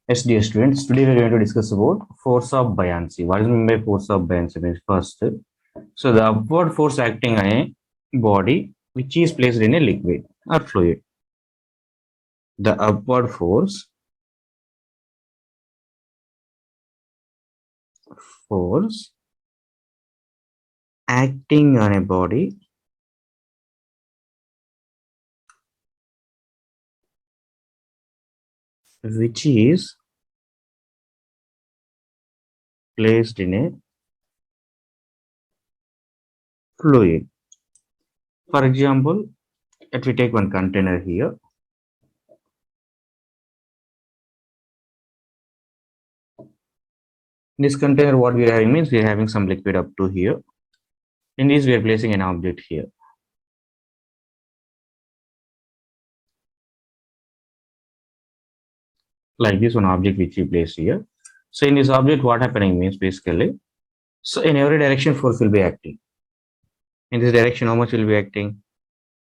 Yes, dear students, today we are going to discuss about force of buoyancy. What is meant by force of buoyancy? Means first, so the upward force acting on a body which is placed in a liquid or fluid. The upward force acting on a body which is placed in a fluid. For example, if we take one container here, in this container what we are having means we are having some liquid up to here. In this we are placing an object here. Like this one object which we place here. So in this object what happening means basically, so in every direction force will be acting. In this direction how much will be acting?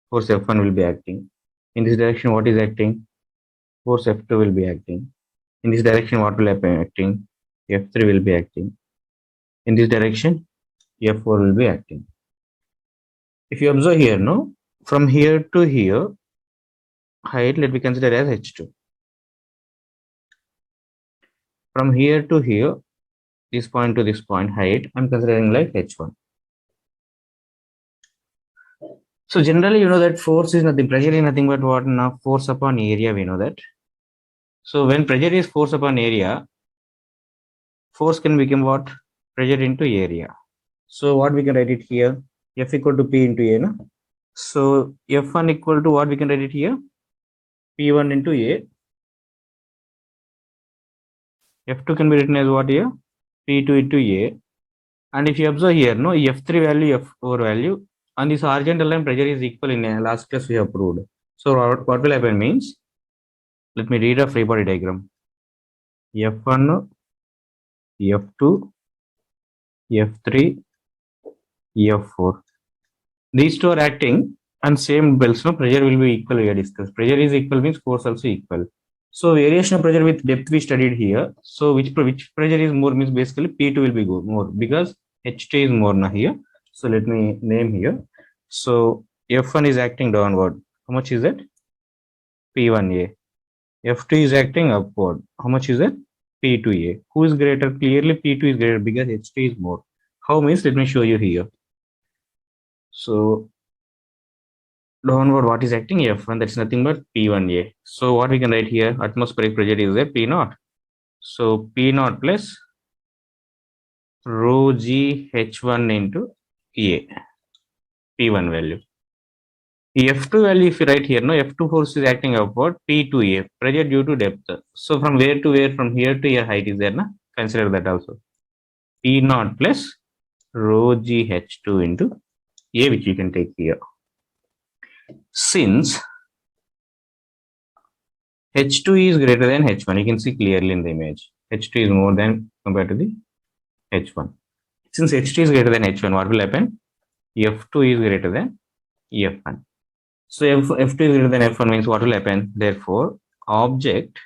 Force F1 will be acting. In this direction what is acting? Force F2 will be acting. In this direction what will happen acting? F3 will be acting. In this direction F4 will be acting. If you observe here, no, from here to here height let me consider as H2. From here to here, this point to this point height I'm considering like H1. So generally you know that force is nothing, pressure is nothing but what? Now force upon area, we know that. So when pressure is force upon area, force can become what? Pressure into area. So what we can write it here? F equal to P into A, no? So F1 equal to what we can write it here? P1 into A. F2 can be written as what here? P2 into A. And if you observe here, no, F3 value, F4 value, and this horizontal line pressure is equal in last class we have proved. So what will happen means, let me read a free body diagram. F1, F2, F3, F4. These two are acting and same belts, no, pressure will be equal, we have discussed. Pressure is equal means force also equal. So variation of pressure with depth we studied here. So which pressure is more means basically P2 will be more because H2 is more now here. So let me name here. So F1 is acting downward. How much is that? P1A. F2 is acting upward. How much is that? P2A. Who is greater? Clearly P2 is greater because H2 is more. How means? Let me show you here. So downward what is acting? F1, that's nothing but P1A. So what we can write here? Atmospheric pressure is a P0. So P0 plus rho G H1 into A. P1 value. F2 value if you write here, no, F2 force is acting upward, P2A, pressure due to depth. So from where to where? From here to here height is there, na? Consider that also. P0 plus rho G H2 into A, which you can take here. Since H2 is greater than H1, you can see clearly in the image. H2 is more than compared to the H1. Since H2 is greater than H1, what will happen? F2 is greater than F1. So F2 is greater than F1 means what will happen? Therefore, object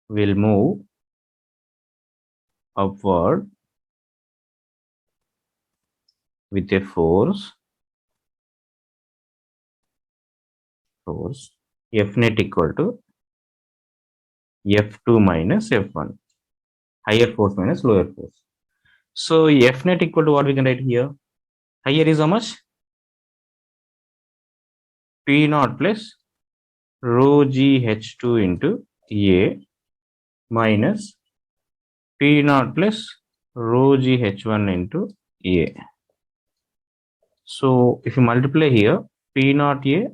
will move upward with a force F net equal to F2 minus F1, higher force minus lower force. So F net equal to what we can write here? Higher is how much? P0 plus rho G H2 into A minus P0 plus rho G H1 into A. So if you multiply here, P0 A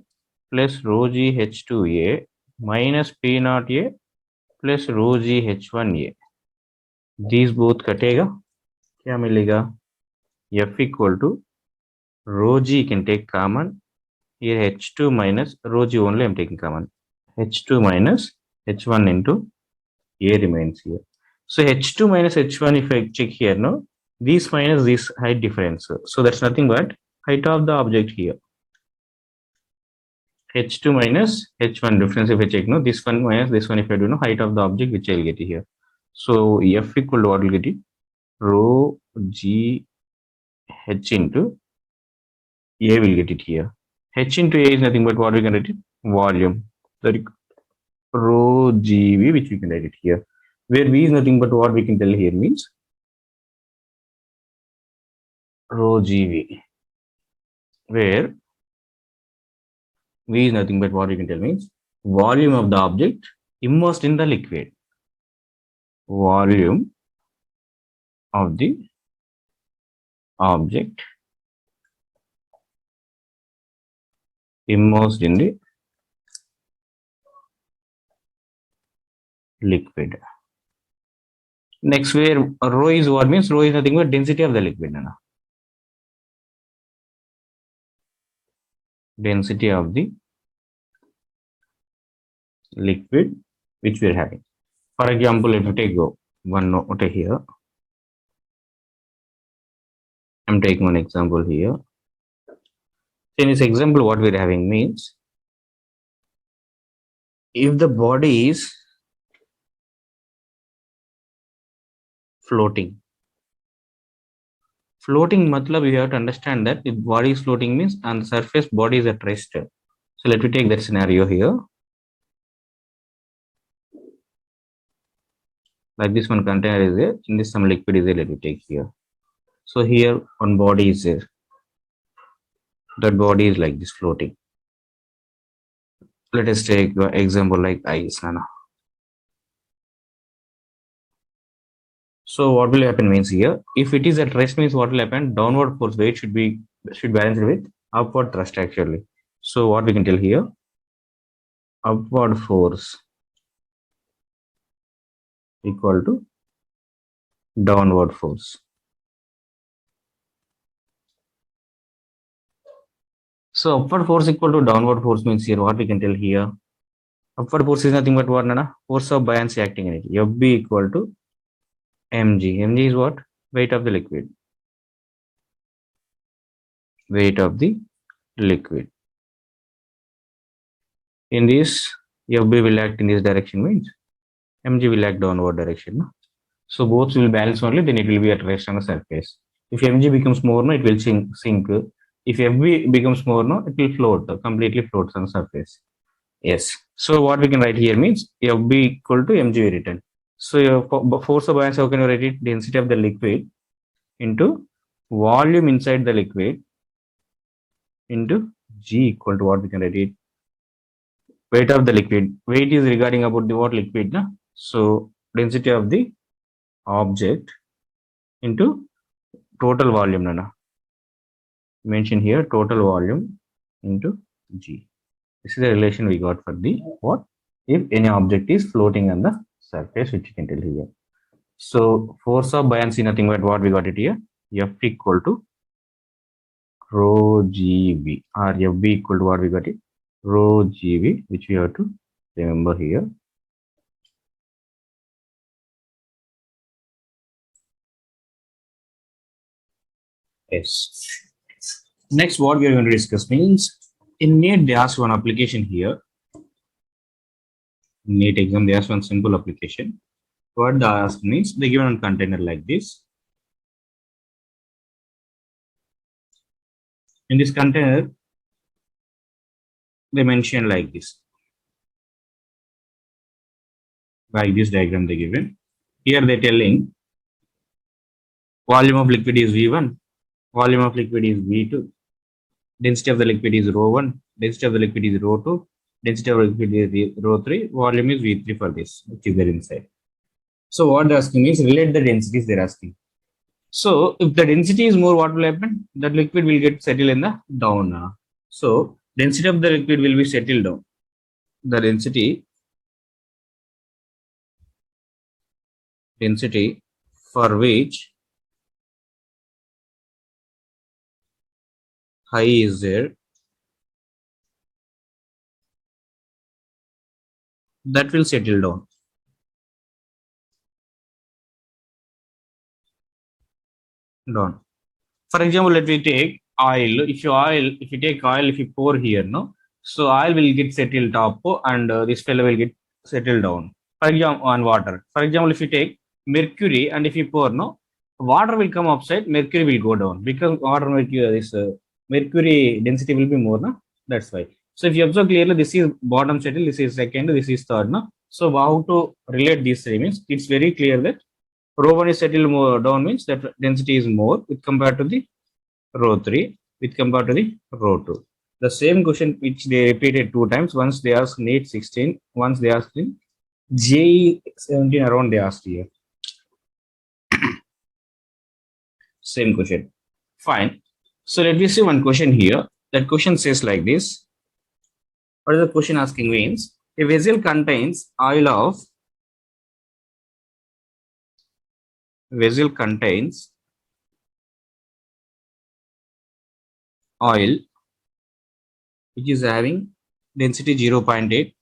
plus rho G H2 A minus P0 A plus rho G H1 A. These both कटेगा, क्या मिलेगा? F equal to rho G can take common. Here H2 minus rho G only I'm taking common. H2 minus H1 into A remains here. So H2 minus H1 if I check here, no, this minus this height difference. So that's nothing but height of the object here. H2 minus H1 difference if I check, no, this one minus this one if I do, no, height of the object which I will get here. So F equal to what will get it? Rho G H into A will get it here. H into A is nothing but what we can write it? Volume. Sorry, rho GV which we can write it here. Where V is nothing but what we can tell here means rho GV. Where V is nothing but what we can tell means volume of the object immersed in the liquid. Volume of the object immersed in the liquid. Next, where rho is what means rho is nothing but density of the liquid. Density of the liquid which we are having. For example, if you take one note here, I'm taking one example here. In this example, what we're having means if the body is floating, matlab you have to understand that if body is floating means on the surface body is at rest. So let me take that scenario here. Like this one container is there, in this some liquid is there, let me take here. So here one body is there. That body is like this floating. Let us take an example like ice. So what will happen means here, if it is at rest means what will happen? Downward force weight should balance with upward thrust actually. So what we can tell here, upward force equal to downward force. So upward force equal to downward force means here what we can tell here, upward force is nothing but what, force of buoyancy acting energy, FB equal to mg. Mg is what? Weight of the liquid. Weight of the liquid. In this, FB will act in this direction means mg will act downward direction. So both will balance only, then it will be at rest on the surface. If mg becomes more, no, it will sink. If FB becomes more, no, it will float, completely floats on the surface. Yes. So what we can write here means FB equal to mg written. So force of buoyancy, how can you write it? Density of the liquid into volume inside the liquid into G equal to what we can write it? Weight of the liquid. Weight is regarding about the what liquid, na? So density of the object into total volume, nana. Mention here total volume into G. This is the relation we got for the what? If any object is floating on the surface, which you can tell here. So force of buoyancy nothing but what we got it here, F equal to rho GV, or FB equal to what we got it, rho GV, which we have to remember here. Yes. Next, what we are going to discuss means in NEET they ask one application here. In NEET exam they ask one simple application. What they ask means they given a container like this. In this container, they mention like this. Like this diagram they given. Here they telling volume of liquid is V1, volume of liquid is V2, density of the liquid is rho1, density of the liquid is rho2, density of the liquid is rho3, volume is V3 for this, which is there inside. So what they're asking is relate the densities they're asking. So if the density is more, what will happen? That liquid will get settled in the down. So density of the liquid will be settled down. The density for which high is there, that will settle down. For example, let me take oil. If you take oil, if you pour here, no. So oil will get settled top and this fellow will get settled down. For example, on water. For example, if you take mercury and if you pour, no, water will come upside, mercury will go down because water mercury this mercury density will be more, no? That's why. So if you observe clearly, this is bottom settle, this is second, this is third, no? So how to relate these three means it's very clear that rho 1 is settled more down means that density is more with compared to the rho 3 with compared to the rho 2. The same question which they repeated two times. Once they asked NEET 16, once they asked in JEE 17 around they asked here. Same question. Fine. So let me see one question here. That question says like this. What is the question asking means? A vessel contains oil of oil which is having density 0.8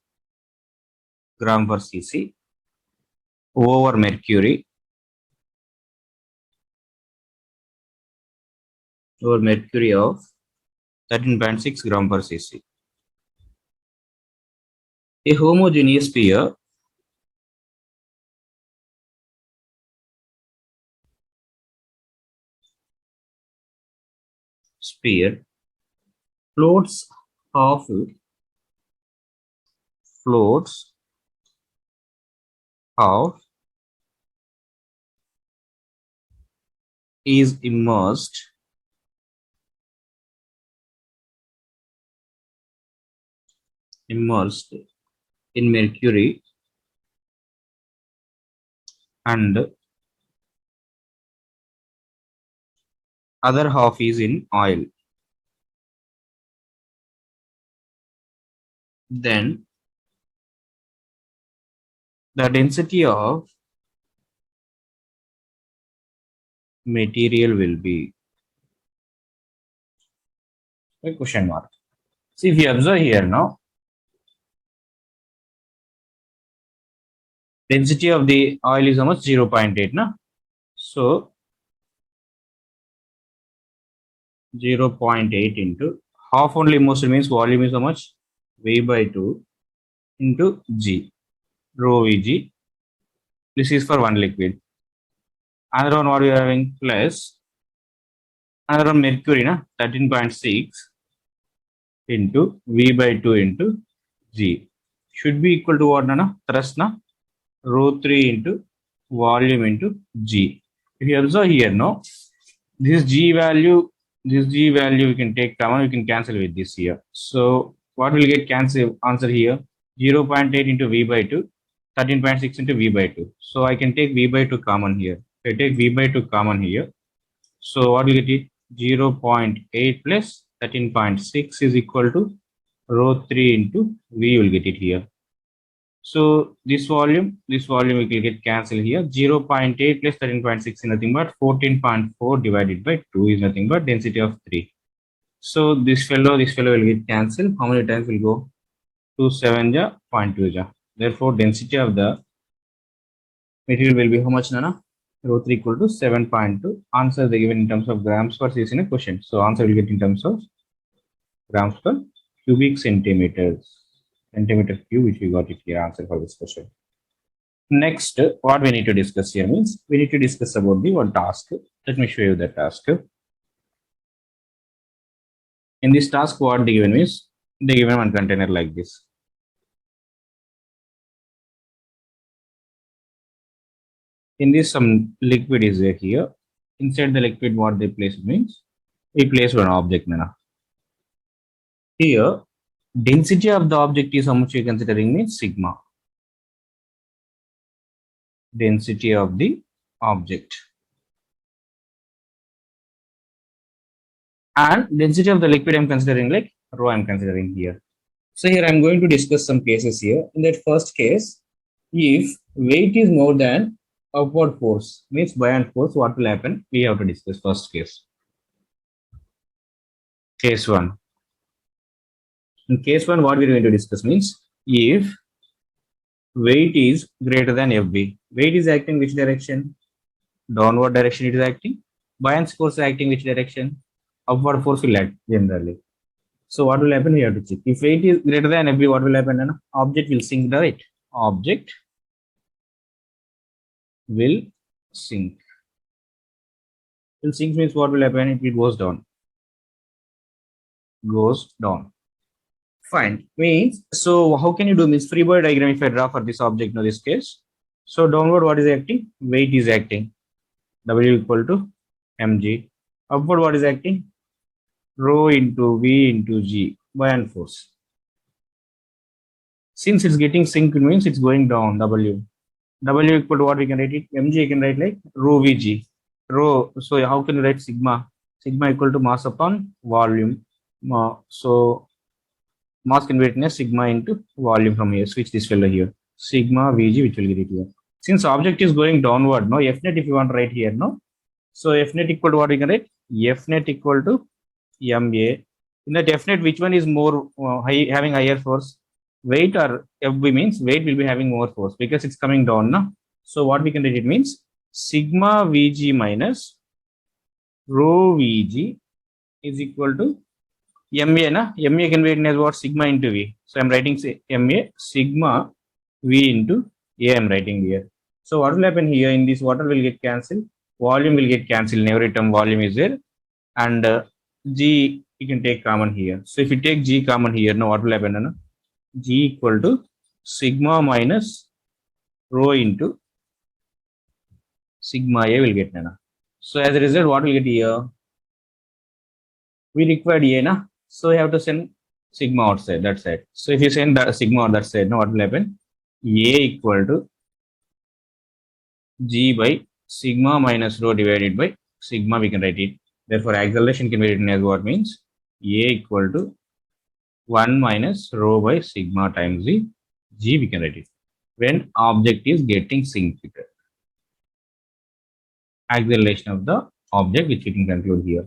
gram per cc over mercury of 13.6 gram per cc. A homogeneous sphere floats half is immersed in mercury and other half is in oil. Then the density of material will be a question mark. See, if you observe here now, density of the oil is almost 0.8, na? So 0.8 into half only immersed means volume is how much? V by 2 into G, rho Vg. This is for one liquid. Another one what we are having plus another one mercury, na? 13.6 into V by 2 into G should be equal to what, na? Thrust, na? Rho 3 into volume into G. If you observe here, no, this G value we can take common, we can cancel with this here. So what will get cancel answer here? 0.8 into V by 2, 13.6 into V by 2. So I can take V by 2 common here. If I take V by 2 common here, so what will get it? 0.8 plus 13.6 is equal to rho 3 into V will get it here. So this volume we will get cancelled here. 0.8 plus 13.6 is nothing but 14.4 divided by 2 is nothing but density of 3. So this fellow will get cancelled. How many times will go? 2 7 ja 0.2 ja. Therefore density of the material will be how much, Nana? Rho 3 equal to 7.2. Answer they given in terms of grams per cc in a question. So answer will get in terms of grams per cubic centimeter cube, which we got it here answer for this question. Next, what we need to discuss here means we need to discuss about the one task. Let me show you the task. In this task, what they given is they given one container like this. In this, some liquid is there here. Inside the liquid, what they place means we place one object. Here, density of the object is how much you considering means sigma. Density of the object. And density of the liquid I'm considering like rho I'm considering here. So here I'm going to discuss some cases here. In that first case, if weight is more than upward force, means buoyant force, what will happen? We have to discuss first case. Case 1. In case 1, what we're going to discuss means if weight is greater than Fb, weight is acting which direction? Downward direction it is acting. Buoyant force is acting which direction? Upward force will act generally. So what will happen? We have to check. If weight is greater than FB, what will happen? An object will sink, right? Object will sink. Will sink means what will happen? If it goes down. Goes down. Fine. Means, so how can you do means free body diagram if I draw for this object in this case? So downward, what is acting? Weight is acting. W equal to mg. Upward, what is acting? Rho into V into G by and force. Since it's getting sink, it means it's going down. W. W equal to what we can write it? Mg you can write like rho Vg. Rho. So how can you write sigma? Sigma equal to mass upon volume. So mass can be written as sigma into volume from here. Switch this fellow here. Sigma Vg, which will get it here. Since object is going downward, no F net if you want to write here, no. So F net equal to what we can write? F net equal to MA. In that F net, which one is more having higher force? Weight or FB means weight will be having more force because it's coming down now. So what we can write it means sigma Vg minus rho Vg is equal to MA. Na? MA can be written as what? Sigma into V. So I'm writing MA sigma V into A I'm writing here. So what will happen here in this water will get cancelled. Volume will get cancelled. In every term volume is there. And G you can take common here. So if you take G common here, now what will happen? No? G equal to sigma minus rho into sigma A will get. Na? So as a result, what will get here? We required A, na? So you have to send sigma outside that side. So if you send the sigma on that side, now what will happen? A equal to G by sigma minus rho divided by sigma, we can write it. Therefore, acceleration can be written as what means A equal to 1 minus rho by sigma times the G, we can write it. When object is getting synced. Acceleration of the object, which we can conclude here.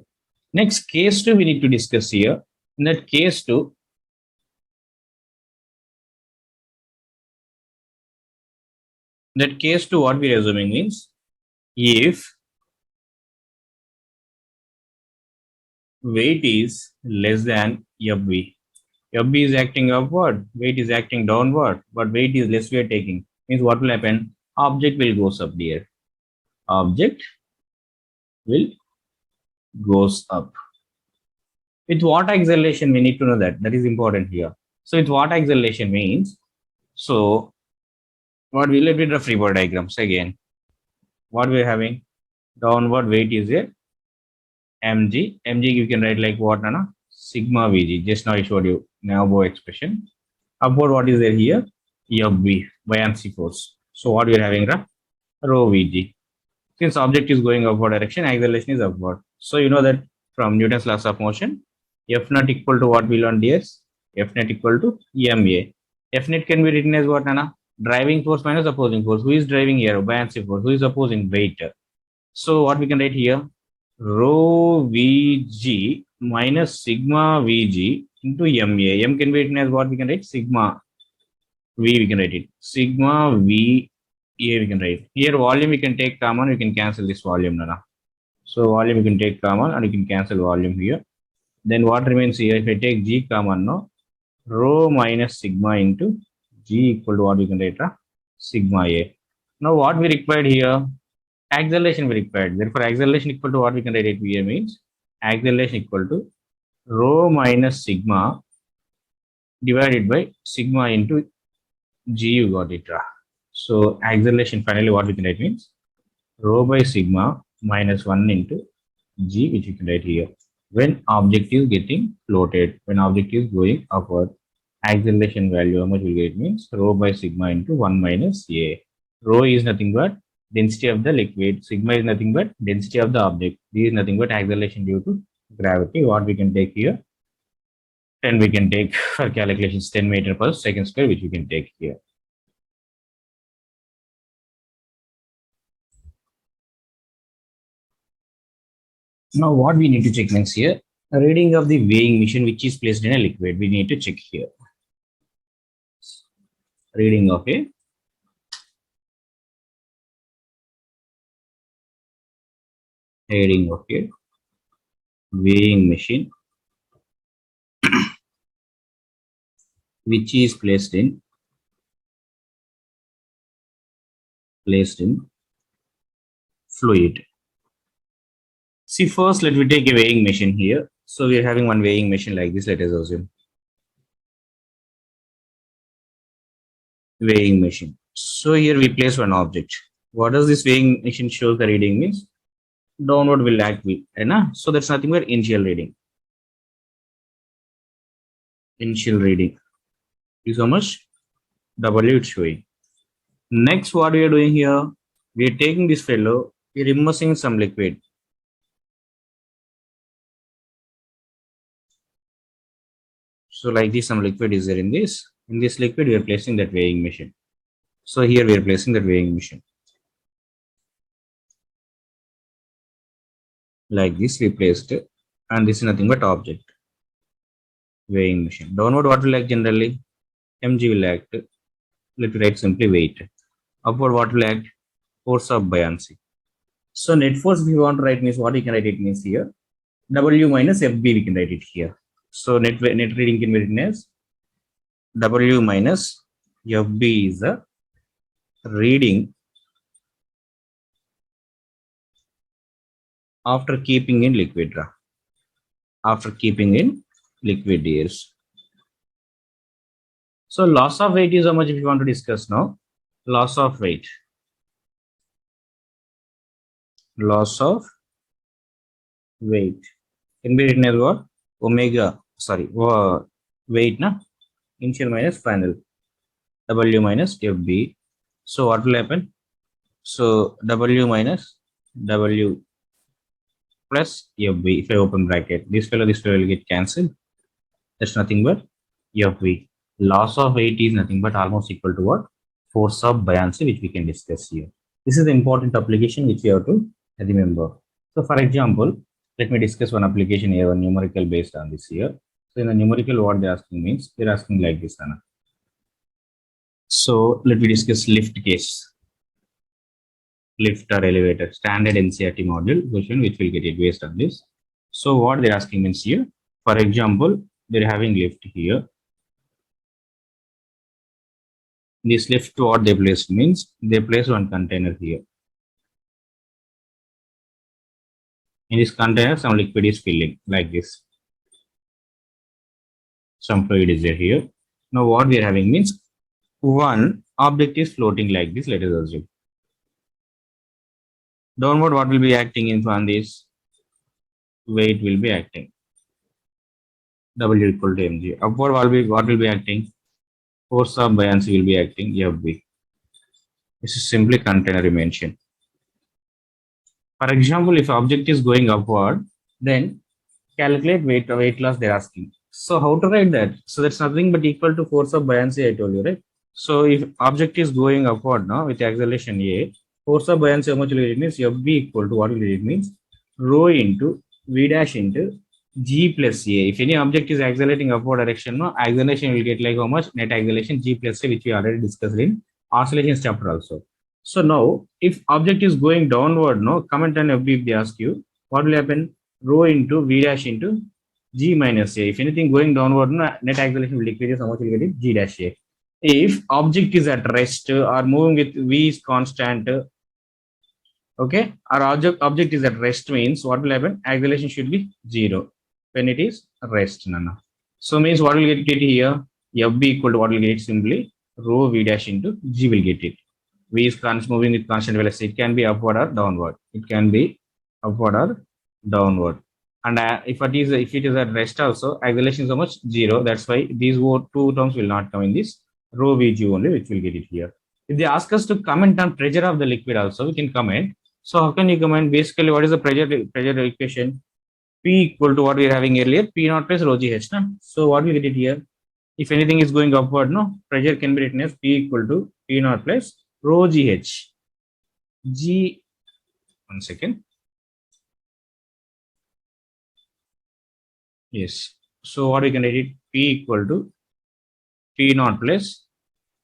Next, case 2 we need to discuss here. In that case 2, what we are assuming means if weight is less than FB. FB is acting upward, weight is acting downward, but weight is less we are taking. Means what will happen? Object will goes up there. Object will goes up. With what acceleration we need to know that. That is important here. So with what acceleration means, so what will be the free body diagrams again? What we are having? Downward weight is a mg. Mg you can write like what, Nana? Sigma Vg. Just now I showed you now expression. Upward what is there here? FB, buoyancy force. So what we are having? Rho Vg. Since object is going upward direction, acceleration is upward. So you know that from Newton's laws of motion, F naught equal to what we learned is F net equal to ma. F net can be written as what, Nana? Driving force minus opposing force. Who is driving here? Buoyancy force. Who is opposing? Weight. So what we can write here? Rho Vg minus sigma Vg into ma. M can be written as what we can write? Sigma V we can write it. Sigma V A we can write. Here volume we can take common, we can cancel this volume. Nana. So volume you can take common and you can cancel volume here. Then what remains here? If I take G common, no, rho minus sigma into G equal to what we can write? Sigma A. Now what we required here? Acceleration we required. Therefore acceleration equal to what we can write it here means acceleration equal to rho minus sigma divided by sigma into G, you got it. So acceleration finally what we can write means rho by sigma minus 1 into G, which you can write here. When object is getting floated, when object is going upward, acceleration value how much will get means rho by sigma into 1 minus A. Rho is nothing but density of the liquid, sigma is nothing but density of the object. This is nothing but acceleration due to gravity. What we can take here? 10 we can take for calculations 10 meter per second square, which we can take here. Now what we need to check means here, a reading of the weighing machine which is placed in a liquid. We need to check here. Reading of a weighing machine which is placed in fluid. See, first let me take a weighing machine here. So we are having one weighing machine like this. Let us assume weighing machine. So here we place one object. What does this weighing machine show the reading means? Downward will act with, so that's nothing but initial reading. Initial reading is how much? W it's showing. Next, what we are doing here, we are taking this fellow, we are immersing some liquid. So like this, some liquid is there in this. In this liquid, we are placing that weighing machine. So here we are placing that weighing machine. Like this, we placed it, and this is nothing but object. Weighing machine. Downward, what will act generally? Mg will act. Let me write simply weight. Upward, what will act? Force of buoyancy. So net force, if you want to write means what you can write it means here. W minus FB, we can write it here. So net reading can be written as W minus FB is the reading after keeping in liquid. After keeping in liquid years. So loss of weight is how much if you want to discuss now. Loss of weight. Loss of weight can be written as what? Weight na? Initial minus final. W minus FB. So what will happen? So W minus W plus FB. If I open bracket, this fellow will get cancelled. That's nothing but FB. Loss of weight is nothing but almost equal to what? Force of buoyancy, which we can discuss here. This is the important application which we have to remember. So for example, let me discuss one application here, one numerical based on this here. So in the numerical, what they're asking means, they're asking like this, Anna. So let me discuss lift case. Lift or elevator, standard NCERT module question, which will get it based on this. So what they're asking means here, for example, they're having lift here. This lift, what they place means, they place one container here. In this container, some liquid is filling like this. Some fluid is there here. Now what we are having means, one object is floating like this. Let us assume. Downward, what will be acting in on this? Weight will be acting. W equal to mg. Upward, what will be acting? Force of buoyancy will be acting. FB. This is simply container dimension. For example, if object is going upward, then calculate weight loss they're asking. So how to write that? So that's nothing but equal to force of buoyancy, I told you, right? So if object is going upward now with acceleration A, force of buoyancy how much will it means? FB equal to what will it means? Rho into V dash into G plus A. If any object is accelerating upward direction, no, acceleration will get like how much? Net acceleration G plus A, which we already discussed in oscillations chapter also. So now if object is going downward, no, comment on FB if they ask you, what will happen? Rho into V dash into G minus A. If anything going downward, no, net acceleration will decrease, how much will get it? G dash A. If object is at rest or moving with V is constant, okay, our object is at rest means what will happen? Acceleration should be 0 when it is rest. Nana. So means what will get here? FB equal to what will get simply rho V dash into G will get it. V is moving with constant velocity. It can be upward or downward. It can be upward or downward. And if it is at rest also, acceleration is how much? 0. That's why these two terms will not come in this rho Vg only, which will get it here. If they ask us to comment on pressure of the liquid also, we can comment. So how can you comment? Basically, what is the pressure equation? P equal to what we are having earlier, P naught plus rho Gh. Na? So what we get it here? If anything is going upward, no, pressure can be written as P equal to P naught plus rho Gh. G, one second. Yes. So what we can write it? P equal to P naught plus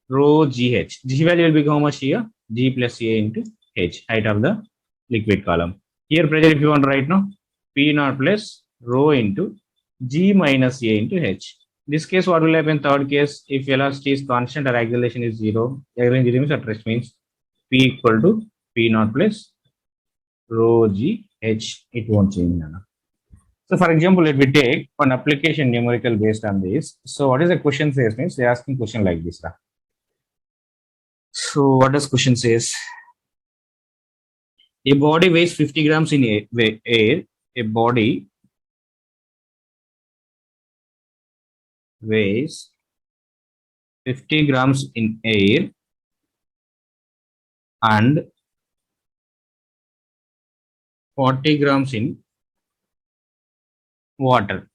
rho Gh. G value will become how much here? G plus A into H, height of the liquid column. Here pressure, if you want to write now, P naught plus rho into G minus A into H. This case, what will happen? Third case, if velocity is constant or acceleration is zero, acceleration zero means at rest means P equal to P naught plus rho G H. It won't change. So, for example, let me take one application numerical based on this. So, what is the question says means they are asking question like this. So, what does question says? A body weighs 50 grams in air. A body weighs 50 grams in air and 40 grams in water.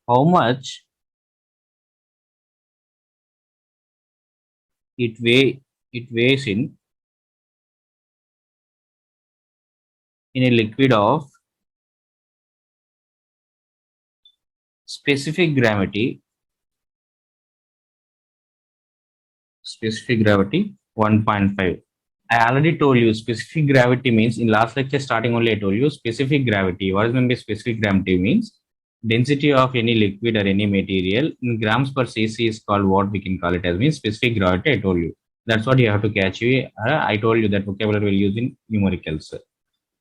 How much it weighs in a liquid of specific gravity 1.5. I already told you specific gravity means in last lecture starting only I told you specific gravity. What is meant by specific gravity means density of any liquid or any material in grams per cc is called what we can call it as means specific gravity. I told you. That's what you have to catch. I told you that vocabulary will use in numericals.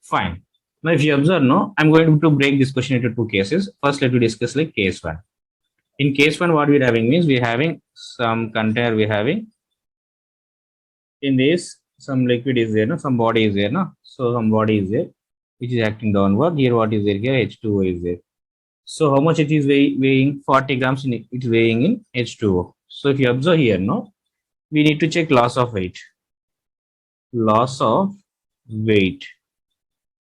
Fine. Now if you observe, no, I'm going to break this question into two cases. First, let me discuss like case one. In case one, what we're having means we're having some container, we're having in this some liquid is there, no, some body is there, no. So some body is there which is acting downward. Here, what is there? Here H2O is there. So how much it is weighing? 40 grams in it, it's weighing in H2O. So if you observe here, no, we need to check loss of weight. Loss of weight.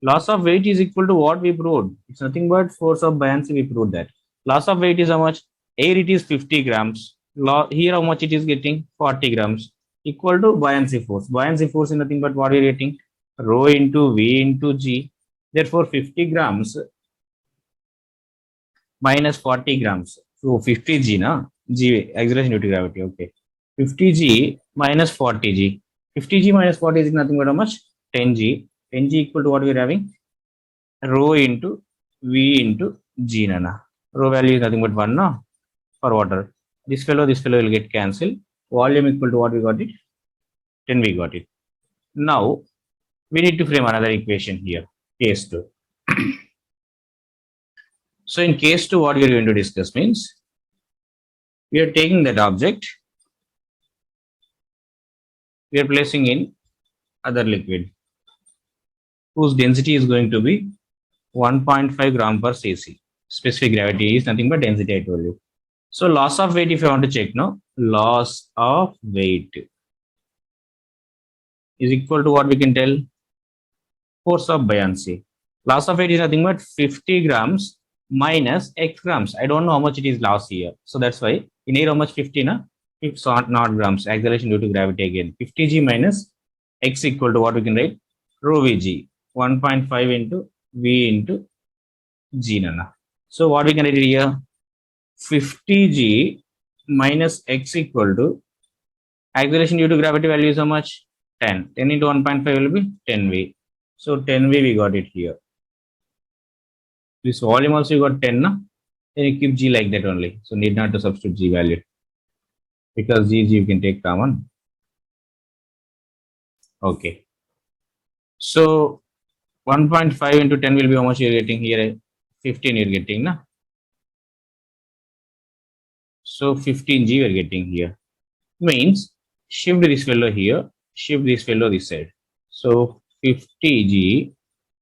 Loss of weight is equal to what we proved. It's nothing but force of buoyancy. We proved that. Loss of weight is how much? Air it is 50 grams. Here how much it is getting? 40 grams. Equal to buoyancy force. Buoyancy force is nothing but what we are getting? Rho into V into G. Therefore 50 grams minus 40 grams. So 50 G, na? G, acceleration due to gravity. Okay. 50 G minus 40 G. 50 G minus 40 is nothing but how much? 10 G. 10 G equal to what we are having? Rho into V into G, nana. Rho value is nothing but 1, no? For water. This fellow will get cancelled. Volume equal to what we got it? 10 we got it. Now, we need to frame another equation here. Case 2. So in case 2, what we are going to discuss means we are taking that object, we are placing in other liquid whose density is going to be 1.5 gram per cc. Specific gravity is nothing but density, I told you. So loss of weight, if you want to check, no, loss of weight is equal to what we can tell? Force of buoyancy. Loss of weight is nothing but 50 grams minus x grams. I don't know how much it is lost here. So that's why in air how much? 50, na? It's not grams. Acceleration due to gravity again. 50g minus x equal to what we can write? Rho vg. 1.5 into v into g, nana. So what we can write here? 50g minus x equal to acceleration due to gravity value is how much? 10. 10 into 1.5 will be 10v. So 10v we got it here. This volume also you got 10, na? Then you keep g like that only. So need not to substitute g value. Because g you can take common. Okay. So 1.5 into 10 will be how much you're getting here? 15 you're getting, na? So 15g we're getting here. Means shift this fellow here, shift this fellow this side. So 50g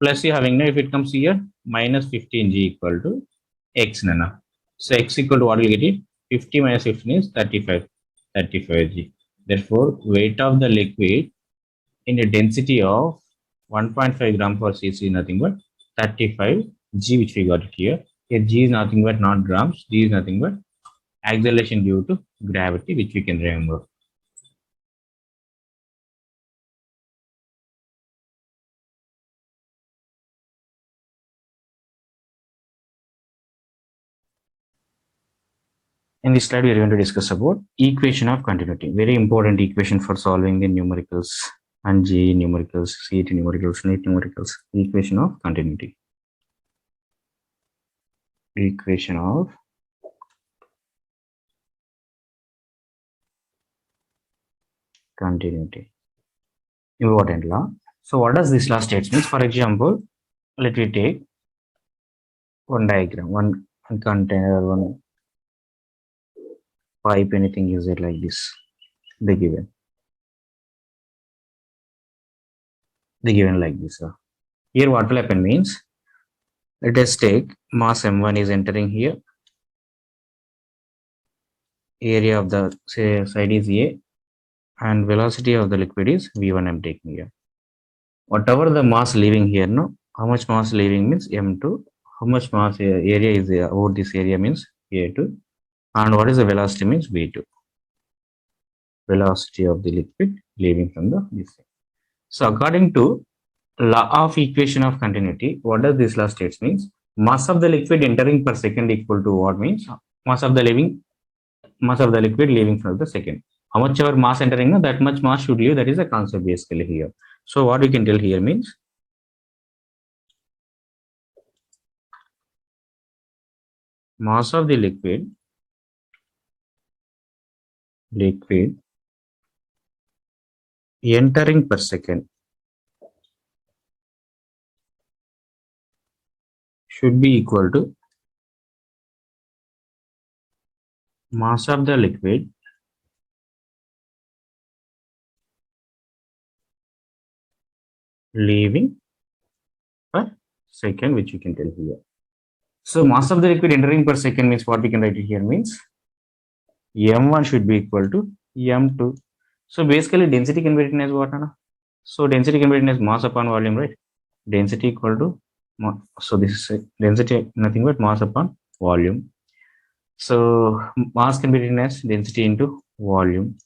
plus you having, now if it comes here, minus 15g equal to x, nana. So x equal to what will get it? 50 minus 15 is 35g. Therefore, weight of the liquid in a density of 1.5 gram per cc is nothing but 35g, which we got it here. Here g is nothing but not grams, g is nothing but acceleration due to gravity, which we can remember. In this slide, we are going to discuss about equation of continuity. Very important equation for solving the numericals and JEE numericals, CET numericals, NEET numericals. Equation of continuity. Equation of continuity. Important law. So what does this law states means? For example, let me take one diagram, one container, one pipe, anything is it like this. They given like this. Here what will happen means, let us take mass m1 is entering here, area of the side is a, and velocity of the liquid is v1 I'm taking here. Whatever the mass leaving here, no, how much mass leaving means m2, how much mass area is over this area means a2, and what is the velocity means v2, velocity of the liquid leaving from the this thing. So according to law of equation of continuity, what does this law states means? Mass of the liquid entering per second equal to what means? Mass of the liquid leaving from the second. How much ever mass entering, no, that much mass should leave. That is a concept basically here. So what we can tell here means, mass of the liquid entering per second should be equal to mass of the liquid leaving per second, which you can tell here. So mass of the liquid entering per second means, what we can write it here means, m1 should be equal to m2. So basically density can be written as what, Anna? So density can be written as mass upon volume, right? Density equal to, so this is density nothing but mass upon volume. So mass can be written as density into volume.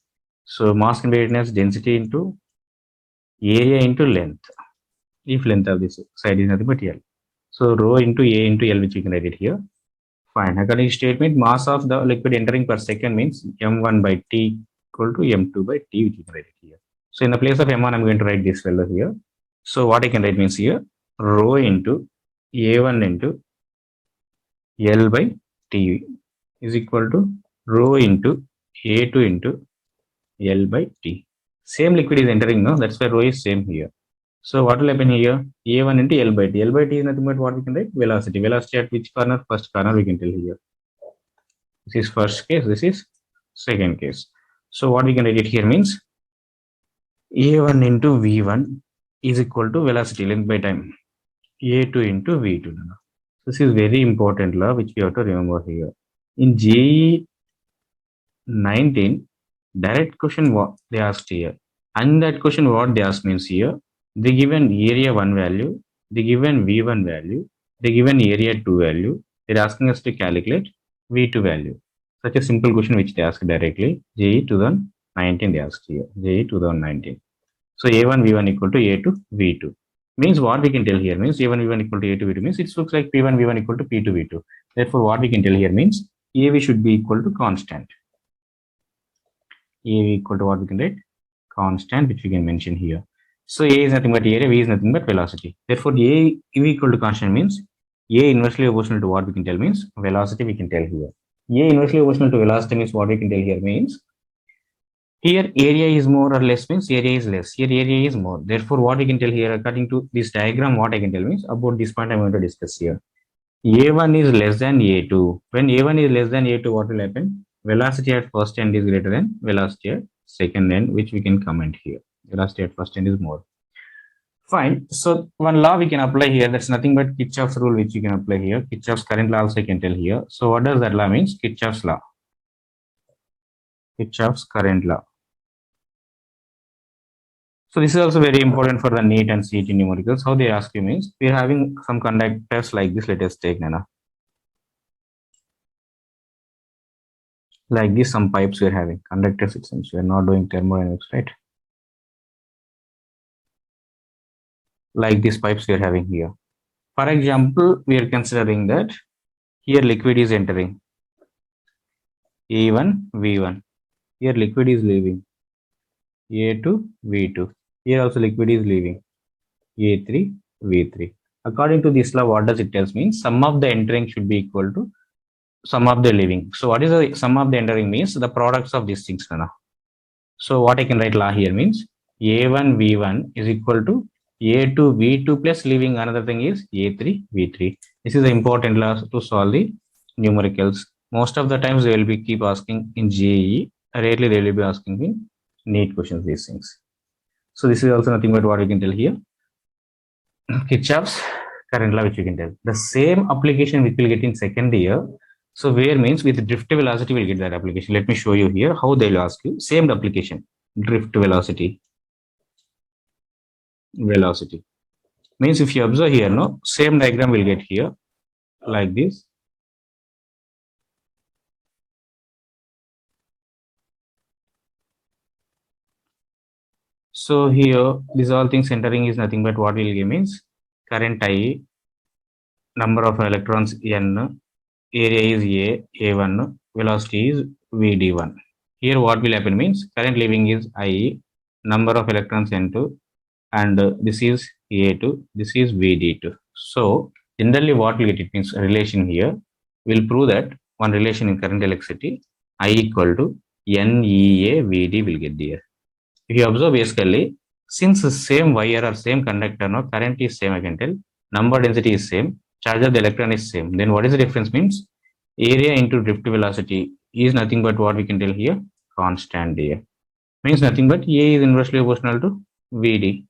So mass can be written as density into area into length, if length of this side is nothing but L. So rho into A into L, which we can write it here. Fine. According to statement, mass of the liquid entering per second means m1 by T equal to m2 by T, which we can write it here. So in the place of m1, I'm going to write this fellow here. So what I can write means here, rho into A1 into L by T is equal to rho into A2 into L by T. Same liquid is entering, no? That's why rho is same here. So what will happen here? A1 into L by T. L by T is nothing but what we can write? Velocity. Velocity at which corner? First corner we can tell here. This is first case. This is second case. So what we can write it here means, A1 into V1 is equal to velocity, length by time, A2 into V2. This is very important law which we have to remember here. In JEE 19, direct question what they asked here. And that question what they asked means here, they given area 1 value, they given V1 value, they given area 2 value. They're asking us to calculate V2 value. Such a simple question which they asked directly. JEE 2019 they asked here. JEE 2019. So A1 V1 equal to A2 V2. Means what we can tell here means A1 V1 equal to A2 V2 means it looks like P1 V1 equal to P2 V2. Therefore, what we can tell here means AV should be equal to constant. AV equal to what we can write? Constant, which we can mention here. So A is nothing but area, V is nothing but velocity. Therefore, AV equal to constant means A inversely proportional to what we can tell means velocity we can tell here. A inversely proportional to velocity means what we can tell here means here area is more or less means area is less. Here area is more. Therefore, what we can tell here according to this diagram, what I can tell means about this point I'm going to discuss here. A1 is less than A2. When A1 is less than A2, what will happen? Velocity at first end is greater than velocity at second end, which we can comment here. Velocity at first end is more. Fine. So one law we can apply here. That's nothing but Kirchhoff's rule, which you can apply here. Kirchhoff's current law also I can tell here. So what does that law means? Kirchhoff's law. Kirchhoff's current law. So this is also very important for the NEET and CET numericals. How they ask you means, we are having some conductors like this. Let us take Nana. Like this, some pipes we are having conductor systems. We are not doing thermodynamics, right? Like these pipes we are having here. For example, we are considering that here liquid is entering. A1, V1. Here liquid is leaving. A2, V2. Here also liquid is leaving. A3, V3. According to this law, what does it tells means? Sum of the entering should be equal to sum of the leaving. So what is the sum of the entering means? The products of these things. So what I can write law here means A1 V1 is equal to A2 V2 plus leaving another thing is A3 V3. This is the important law to solve the numericals. Most of the times they will be keep asking in JEE. Rarely they will be asking in NEET questions these things. So this is also nothing but what we can tell here. Kirchhoff's current law, which we can tell. The same application which we'll get in second year. So where means with drift velocity we'll get that application. Let me show you here how they'll ask you. Same application, drift velocity. Velocity means if you observe here, no, same diagram will get here like this. So here, these all things centering is nothing but what will give means current I, number of electrons n, area is A1, velocity is Vd1. Here what will happen means current leaving is I, number of electrons n2, and this is A2, this is Vd2. So generally what will get it means relation here will prove that one relation in current electricity I equal to NEA Vd will get there. If you observe basically, since the same wire or same conductor, no, current is same, I can tell, number density is same, charge of the electron is same, then what is the difference means area into drift velocity is nothing but what we can tell here, constant here. Means nothing but A is inversely proportional to Vd.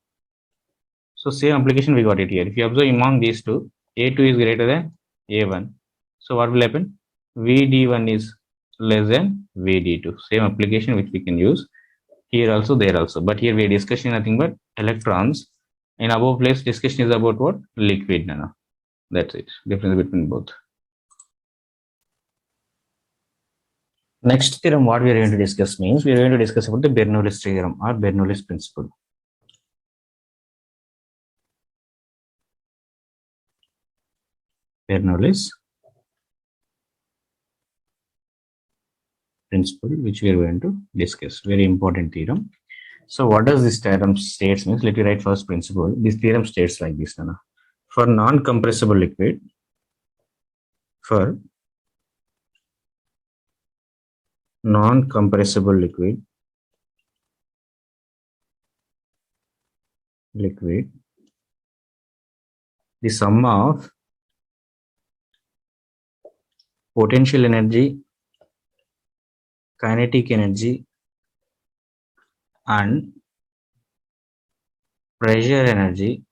So same application we got it here. If you observe among these two, A2 is greater than A1. So what will happen? Vd1 is less than Vd2. Same application which we can use here also, there also. But here we are discussing nothing but electrons. In above place, discussion is about what? Liquid nano. That's it. Difference between both. Next theorem, what we are going to discuss means we are going to discuss about the Bernoulli's theorem or Bernoulli's principle. Bernoulli's principle, which we are going to discuss. Very important theorem. So what does this theorem states means? Let me write first principle. This theorem states like this, Nana. For non-compressible liquid, liquid, the sum of potential energy, kinetic energy, and pressure energy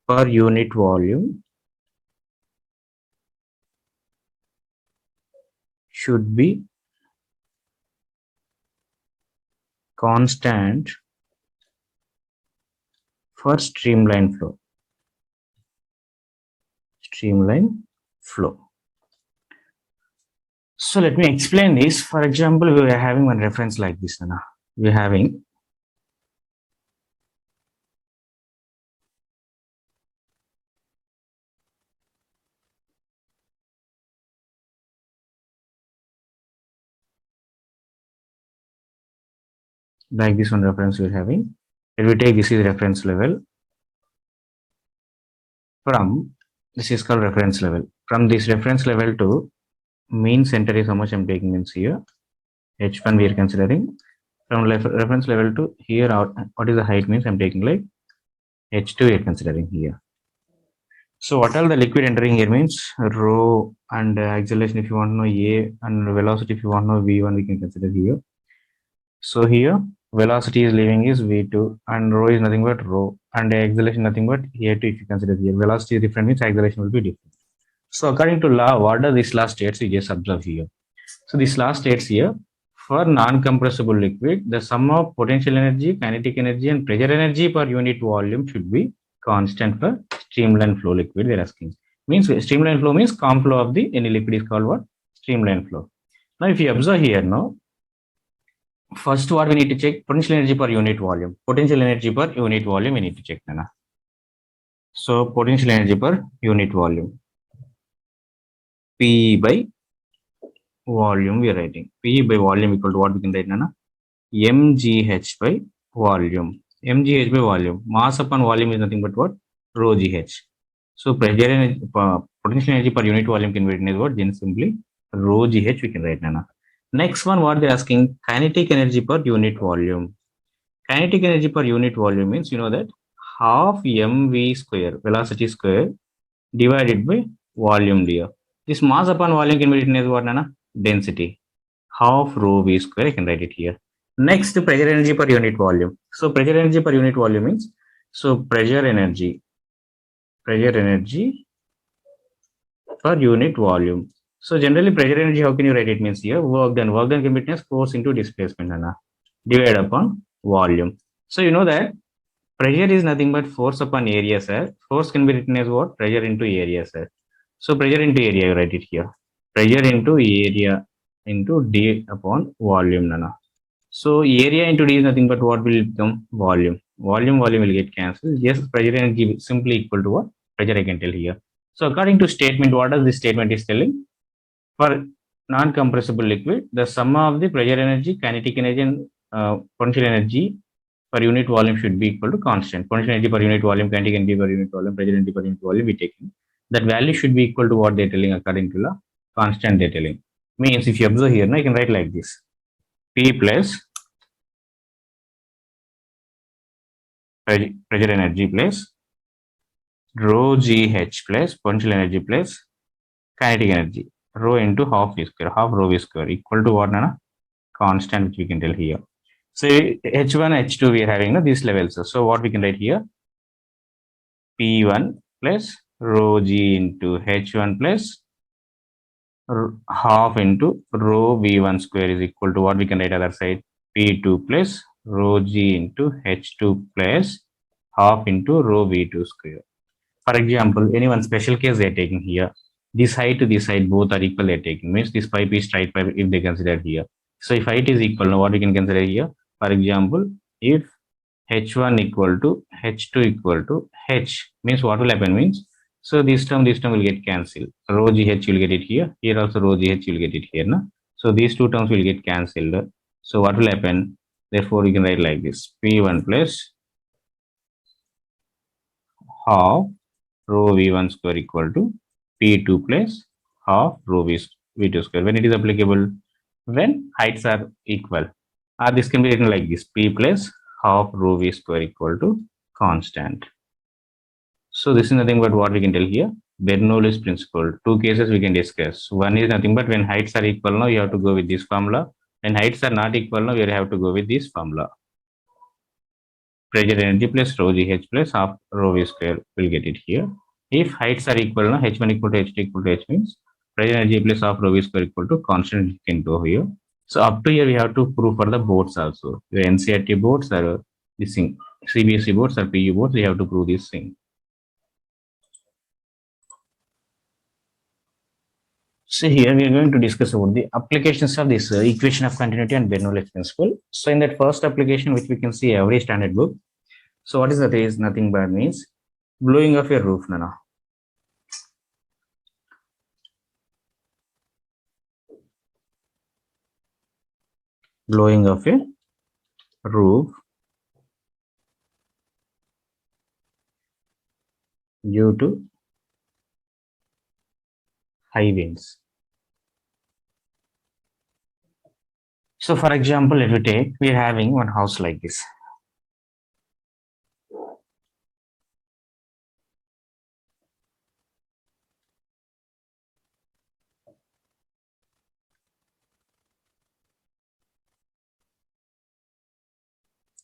per unit volume should be constant for streamline flow. So let me explain this. For example, we are having one reference like this, Nana. We are having like this one reference we are having. Let me take this is reference level. From this is called reference level. From this reference level to mean center is how much I'm taking means here. H1 we are considering. From reference level to here out, what is the height means I'm taking like H2 we are considering here. So what are the liquid entering here means rho and acceleration if you want to know A and velocity if you want to know V1 we can consider here. So here velocity is leaving is V2 and rho is nothing but rho and acceleration nothing but A2 if you consider here. Velocity is different means acceleration will be different. So according to law, what does this law states? We just observe here. So this law states here for non-compressible liquid, the sum of potential energy, kinetic energy, and pressure energy per unit volume should be constant for streamline flow liquid. They're asking. Means streamline flow means calm flow of the any liquid is called what? Streamline flow. Now if you observe here now, first what we need to check potential energy per unit volume. Potential energy per unit volume we need to check. Nana. So potential energy per unit volume. P by volume we are writing. P by volume equal to what we can write, Nana? mgh by volume. mgh by volume. Mass upon volume is nothing but what? Rho gh. So pressure energy, potential energy per unit volume can be written as what? Then simply rho GH we can write Nana. Next one, what they're asking, kinetic energy per unit volume. Kinetic energy per unit volume means, you know that, half mv square, velocity square, divided by volume dear. This mass upon volume can be written as what, Nana? Density. Half rho v square, I can write it here. Next, pressure energy per unit volume. So pressure energy per unit volume means, so pressure energy per unit volume. So generally pressure energy, how can you write it? Means here work done can be written as force into displacement, Nana, divided upon volume. So you know that pressure is nothing but force upon area, sir. Force can be written as what? Pressure into area, sir. So pressure into area, you write it here. Pressure into area into D upon volume, Nana. So area into D is nothing but what will become? Volume. Volume will get cancelled. Yes, pressure energy simply equal to what? Pressure I can tell here. So according to statement, what does this statement is telling? For non-compressible liquid, the sum of the pressure energy, kinetic energy, and potential energy per unit volume should be equal to constant. Potential energy per unit volume, kinetic energy per unit volume, pressure energy per unit volume we taking. That value should be equal to what they're telling according to the constant they're telling. Means if you observe here, now you can write like this. P plus pressure energy plus rho GH plus potential energy plus kinetic energy. Rho into half v square, half rho v square equal to what, Nana? Constant, which we can tell here. So H1, H2 we are having these levels. So what we can write here? P1 plus rho G into H1 plus half into rho V1 square is equal to what we can write other side? P2 plus rho G into H2 plus half into rho V2 square. For example, any one special case they are taking here. This height to this height both are equal they are taking. Means this pipe is straight pipe if they consider here. So if height is equal, now what we can consider here? For example, if H1 equal to H2 equal to H, means what will happen means, so this term will get cancelled. Rho GH will get it here. Here also rho GH will get it here. No? So these two terms will get cancelled. So what will happen? Therefore, you can write like this. P1 plus half rho V1 square equal to P2 plus half rho V2 square. When it is applicable? When heights are equal. This can be written like this. P plus half rho V square equal to constant. So this is nothing but what we can tell here. Bernoulli's principle. Two cases we can discuss. One is nothing but when heights are equal, now you have to go with this formula. When heights are not equal, now you have to go with this formula. Pressure energy plus rho GH plus half rho V square will get it here. If heights are equal, now H1 equal to H2 equal to H means pressure energy plus half rho V square equal to constant, you can go here. So up to here we have to prove for the boards also. The NCET boards are this thing. CBSE boards or PU boards, we have to prove this thing. So here we are going to discuss about the applications of this equation of continuity and Bernoulli's principle. So in that first application, which we can see every standard book. So what is that? Is nothing but means blowing of a roof, Nana. Blowing of a roof due to high winds. So for example, if we take, we are having one house like this.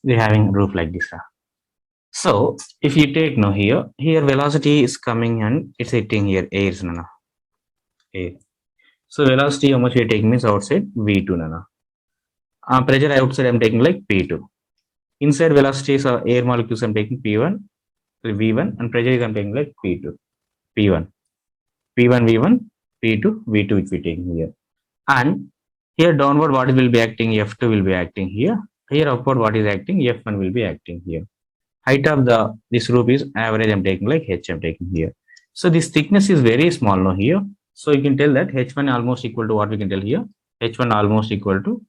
We are having roof like this. So if you take now here velocity is coming and it's hitting here air, Nana. Air. So velocity how much we are taking means outside V2, Nana. Pressure outside I'm taking like P2. Inside velocities are air molecules I'm taking P1, V1, and pressure is I'm taking like P2, P1, V1, P2, V2 which we taking here. And here downward what will be acting? F2 will be acting here. Here upward what is acting? F1 will be acting here. Height of this roof is average I'm taking like H I'm taking here. So this thickness is very small now here. So you can tell that H1 almost equal to what we can tell here? H1 almost equal to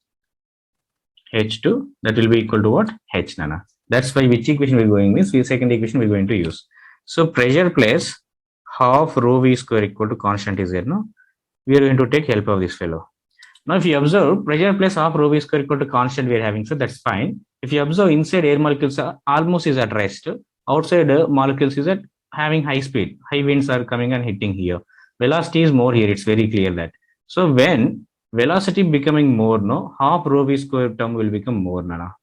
H2, that will be equal to what? H, Nana. That's why which equation we're going means the second equation we're going to use. So pressure plus half rho V square equal to constant is there, no? we are going to take help of this fellow. Now, if you observe, pressure plus half rho v square equal to constant we are having, so that's fine. If you observe, inside air molecules are almost is at rest. Outside molecules is at having high speed. High winds are coming and hitting here. Velocity is more here. It's very clear that. So when velocity becoming more, no, half rho v square term will become more, Nana.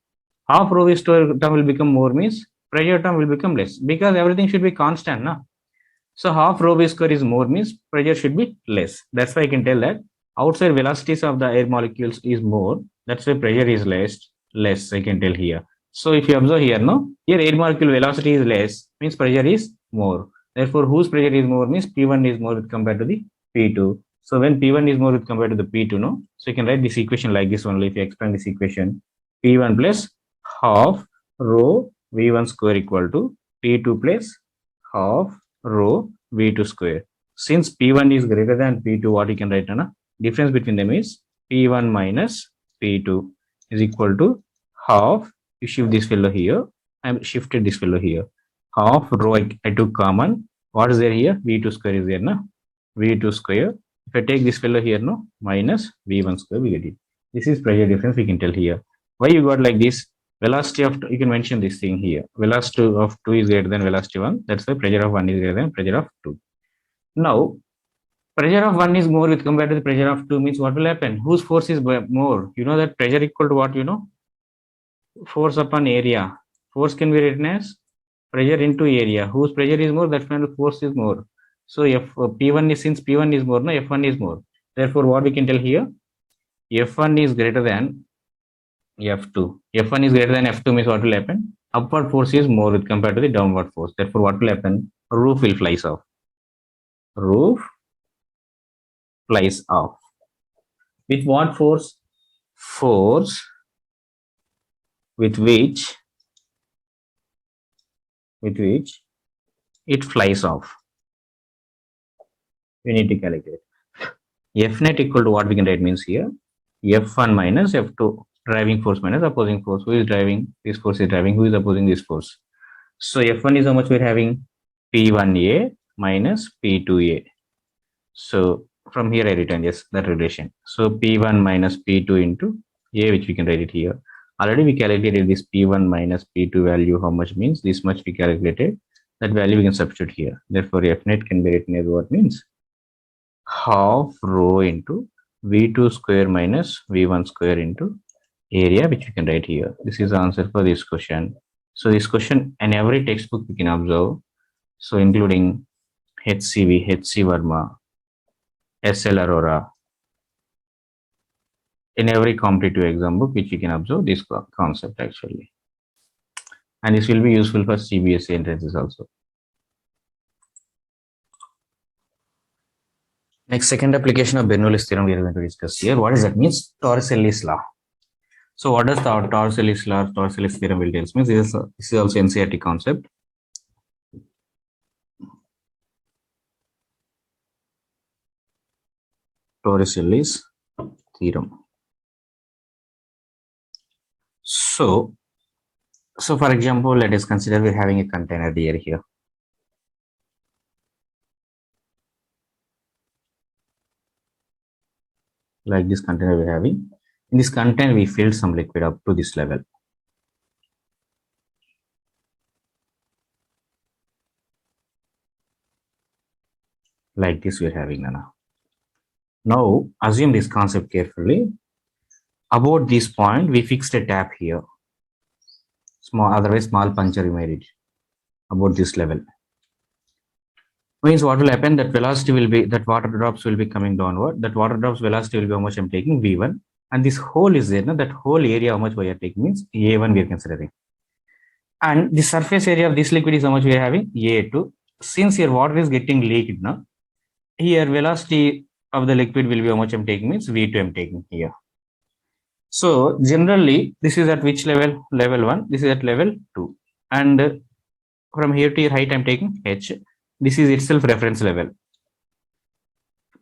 Half rho v square term will become more means pressure term will become less because everything should be constant, na. So half rho v square is more means pressure should be less. That's why I can tell that outside velocities of the air molecules is more. That's why pressure is less. I can tell here. So if you observe here, no, here air molecule velocity is less means pressure is more. Therefore, whose pressure is more means P1 is more with compared to the P2. So when P1 is more with compared to the P2, no, so you can write this equation like this only. If you expand this equation, P1 plus half rho V1 square equal to P2 plus half rho V2 square. Since P1 is greater than P2, what you can write, Anna? Difference between them is P1 minus P2 is equal to half. You shift this fellow here. I shifted this fellow here. Half rho I took common. What is there here? V2 square is there, na? V2 square. If I take this fellow here, no, minus V1 square, we get it. This is pressure difference. We can tell here. Why you got like this? Velocity of you can mention this thing here. Velocity of 2 is greater than velocity 1. That's why pressure of 1 is greater than pressure of 2. Now, pressure of 1 is more with compared to the pressure of 2 means what will happen? Whose force is more? You know that pressure equal to what? You know, force upon area. Force can be written as pressure into area. Whose pressure is more? That means force is more. So if P1 is, since P1 is more, no, F1 is more. Therefore, what we can tell here? F1 is greater than F2. F1 is greater than F2 means what will happen? Upward force is more with compared to the downward force. Therefore, what will happen? Roof will flies off. Roof flies off. With what force? Force with which it flies off. We need to calculate. F net equal to what we can write means here F1 minus F2, driving force minus opposing force. Who is driving? This force is driving. Who is opposing this force? So F1 is how much we're having? P1A minus P2A. So from here I written yes, that relation. So P1 minus P2 into A, which we can write it here. Already we calculated this P1 minus P2 value. How much means? This much we calculated. That value we can substitute here. Therefore, F net can be written as what means? Half rho into V2 square minus V1 square into area, which we can write here. This is the answer for this question. So this question in every textbook we can observe. So including HCV, HC Verma, SL Aurora, in every competitive exam book which you can observe this concept actually. And this will be useful for CBSE entrances also. Next, second application of Bernoulli's theorem we are going to discuss here. What does that mean? Torsionless law. So what does the Torsionless law, Torsionless theorem will tell means? This is also NCERT concept. Torsionless theorem. So for example, let us consider we're having a container here. Like this container we're having. In this container, we filled some liquid up to this level. Like this we're having, Nana. Now, assume this concept carefully. About this point, we fixed a tap here. Small, otherwise small puncture we made it. About this level. Means what will happen? That velocity will be, that water drops will be coming downward. That water drops velocity will be how much I'm taking? V1. And this hole is there. No? That whole area how much we are taking means A1 we are considering. And the surface area of this liquid is how much we are having? A2. Since your water is getting leaked now, here velocity of the liquid will be how much I'm taking means V2 I'm taking here. So generally this is at which level? Level 1. This is at level 2. And from here to your height I'm taking H. This is itself reference level.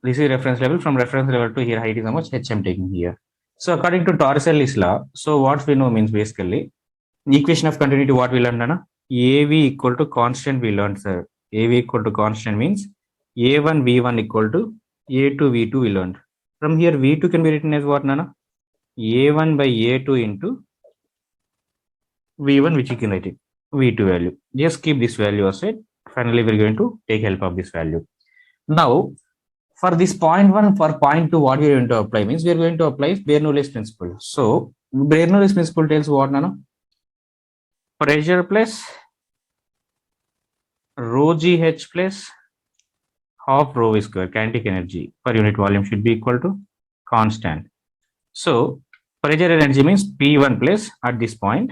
This is reference level. From reference level to here height is how much? H I'm taking here. So according to Torsionless law, so what we know means basically equation of continuity what we learned, Anna? AV equal to constant we learned, sir. AV equal to constant means A1 V1 equal to A2 V2 we learned. From here V2 can be written as what, Nana? A1 by A2 into V1, which you can write it V2 value. Just keep this value aside. Finally, we're going to take help of this value. Now, for this point 1, for point 2, what we are going to apply means we are going to apply Bernoulli's principle. So, Bernoulli's principle tells what, Nana? Pressure plus rho GH plus half rho V square kinetic energy per unit volume should be equal to constant. So, pressure energy means P1 plus at this point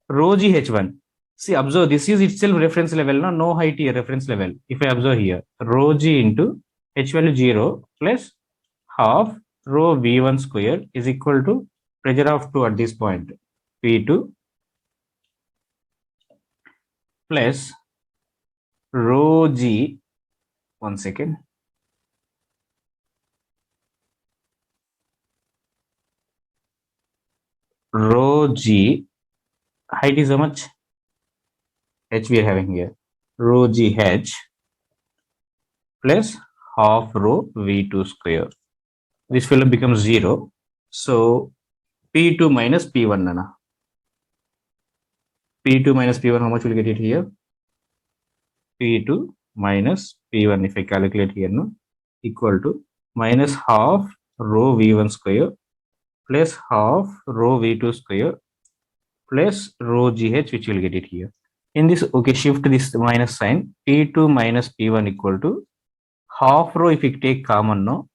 rho GH1. See, observe, this is itself reference level, no height here, reference level. If I observe here, rho G into H value 0 plus half rho V1 square is equal to pressure of 2 at this point, P2 plus rho G, 1 second, rho G, height is how much? H we are having here, rho GH plus half rho V2 square. This will become 0. So, P2 minus P1, Nana. P2 minus P1, how much will get it here? P2 minus P1, if I calculate here, no, equal to minus half rho V1 square plus half rho V2 square plus rho GH, which will get it here. In this, okay, shift this minus sign, P2 minus P1 equal to half rho, if we take common, no,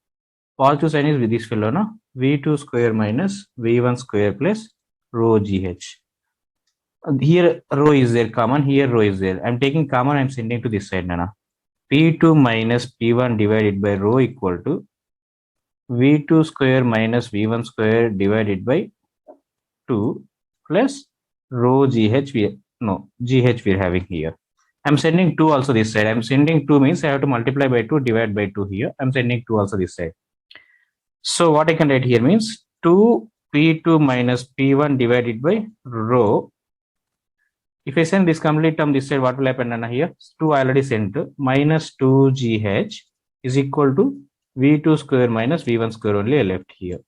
positive sign is with this fellow, no, V2 square minus V1 square plus rho GH. Here rho is there common, here rho is there. I'm taking common, I'm sending to this side, Nana. P2 minus P1 divided by rho equal to V2 square minus V1 square divided by 2 plus rho GH, GH we are having here. I'm sending 2 also this side. I'm sending 2 means I have to multiply by 2, divide by 2 here. I'm sending 2 also this side. So what I can write here means 2 P2 minus P1 divided by rho. If I send this complete term this side, what will happen, Nana? Here 2 I already sent, minus 2 GH is equal to V2 square minus V1 square only left here.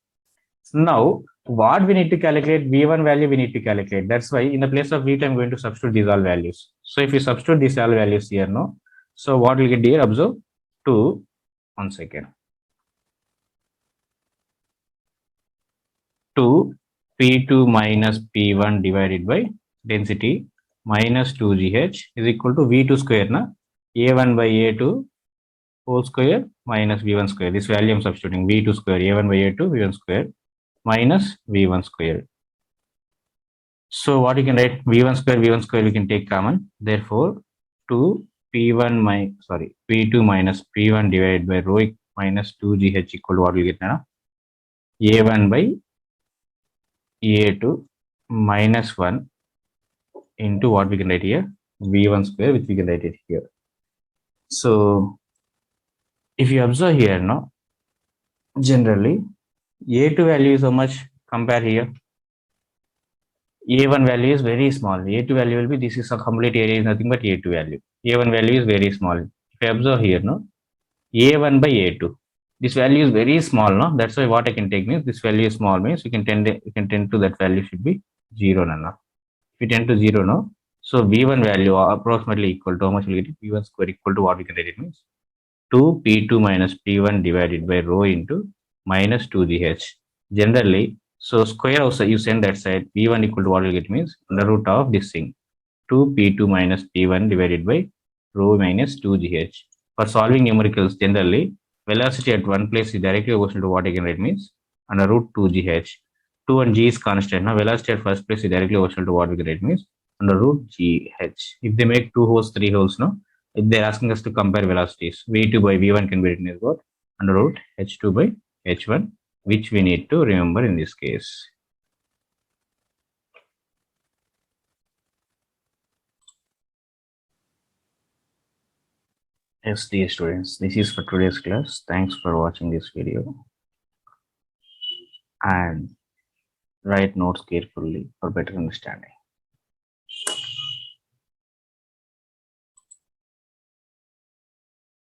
Now, what we need to calculate, V1 value we need to calculate. That's why in the place of V2, I'm going to substitute these all values. So if you substitute these all values here, no. So what will get here? Observe 2, 1 second. 2 P2 minus P1 divided by density minus 2GH is equal to V2 square, na? A1 by A2 whole square minus V1 square. This value I'm substituting, V2 square, A1 by A2, V1 square minus V1 square. So what you can write, V1 square we can take common. Therefore, 2 P1 P2 minus P1 divided by rho minus 2GH equal to what we get now? A1 by A2 minus 1 into what we can write here, V1 square, which we can write it here. So if you observe here, no, generally A2 value is how much? Compare here. A1 value is very small. A2 value will be, this is a complete area is nothing but A2 value. A1 value is very small. If I observe here, no, A1 by A2. This value is very small, no. That's why what I can take means this value is small means you can tend to that value should be 0, no. If you tend to 0, no. So V1 value approximately equal to how much will get it? V1 square equal to what we can write it means 2 P2 minus P1 divided by rho into minus 2GH. Generally, so square also you send that side, V1 equal to what will get means the root of this thing, 2 P2 minus P1 divided by rho minus 2GH. For solving numericals, generally, velocity at one place is directly proportional to what I can write means under root 2GH. 2 and G is constant. Now, velocity at first place is directly proportional to what we can write means under root GH. If they make 2 holes, 3 holes, no, if they're asking us to compare velocities, V2 by V1 can be written as what? Under root H2 by H1, which we need to remember in this case. Yes, dear students, this is for today's class. Thanks for watching this video. And write notes carefully for better understanding.